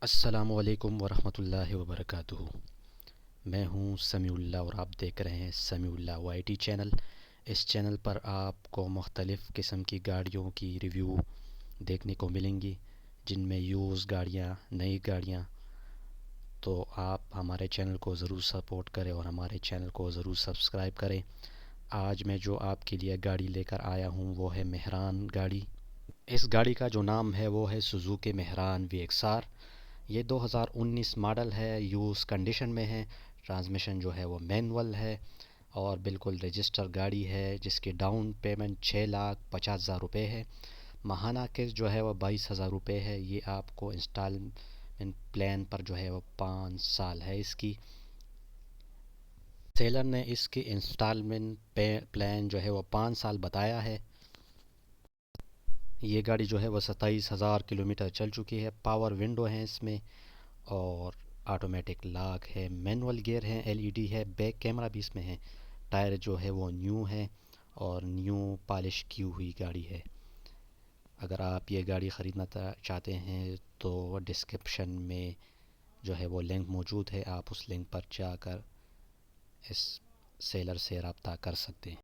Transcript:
السلام علیکم ورحمۃ اللہ وبرکاتہ۔ میں ہوں سمیع اللہ اور آپ دیکھ رہے ہیں سمیع اللہ وائی ٹی چینل۔ اس چینل پر آپ کو مختلف قسم کی گاڑیوں کی ریویو دیکھنے کو ملیں گی، جن میں یوز گاڑیاں، نئی گاڑیاں۔ تو آپ ہمارے چینل کو ضرور سپورٹ کریں اور ہمارے چینل کو ضرور سبسکرائب کریں۔ آج میں جو آپ کے لیے گاڑی لے کر آیا ہوں وہ ہے مہران گاڑی۔ اس گاڑی کا جو نام ہے وہ ہے سوزوکی مہران VXR۔ یہ 2019 ماڈل ہے، یوز کنڈیشن میں ہے۔ ٹرانسمیشن جو ہے وہ مینول ہے اور بالکل رجسٹر گاڑی ہے، جس کی ڈاؤن پیمنٹ 6,50,000 روپے ہے۔ ماہانہ قسط جو ہے وہ 22,000 روپے ہے۔ یہ آپ کو انسٹالمنٹ پلان پر جو ہے وہ 5 سال ہے اس کی۔ سیلر نے اس کی انسٹالمنٹ پلان جو ہے وہ 5 سال بتایا ہے۔ یہ گاڑی جو ہے وہ 27,000 کلومیٹر چل چکی ہے۔ پاور ونڈو ہیں اس میں اور آٹومیٹک لاک ہے، مینول گیئر ہے، LED ہے، بیک کیمرہ بھی اس میں ہے۔ ٹائر جو ہے وہ نیو ہے اور نیو پالش کی ہوئی گاڑی ہے۔ اگر آپ یہ گاڑی خریدنا چاہتے ہیں تو ڈسکرپشن میں جو ہے وہ لنک موجود ہے، آپ اس لنک پر جا کر اس سیلر سے رابطہ کر سکتے ہیں۔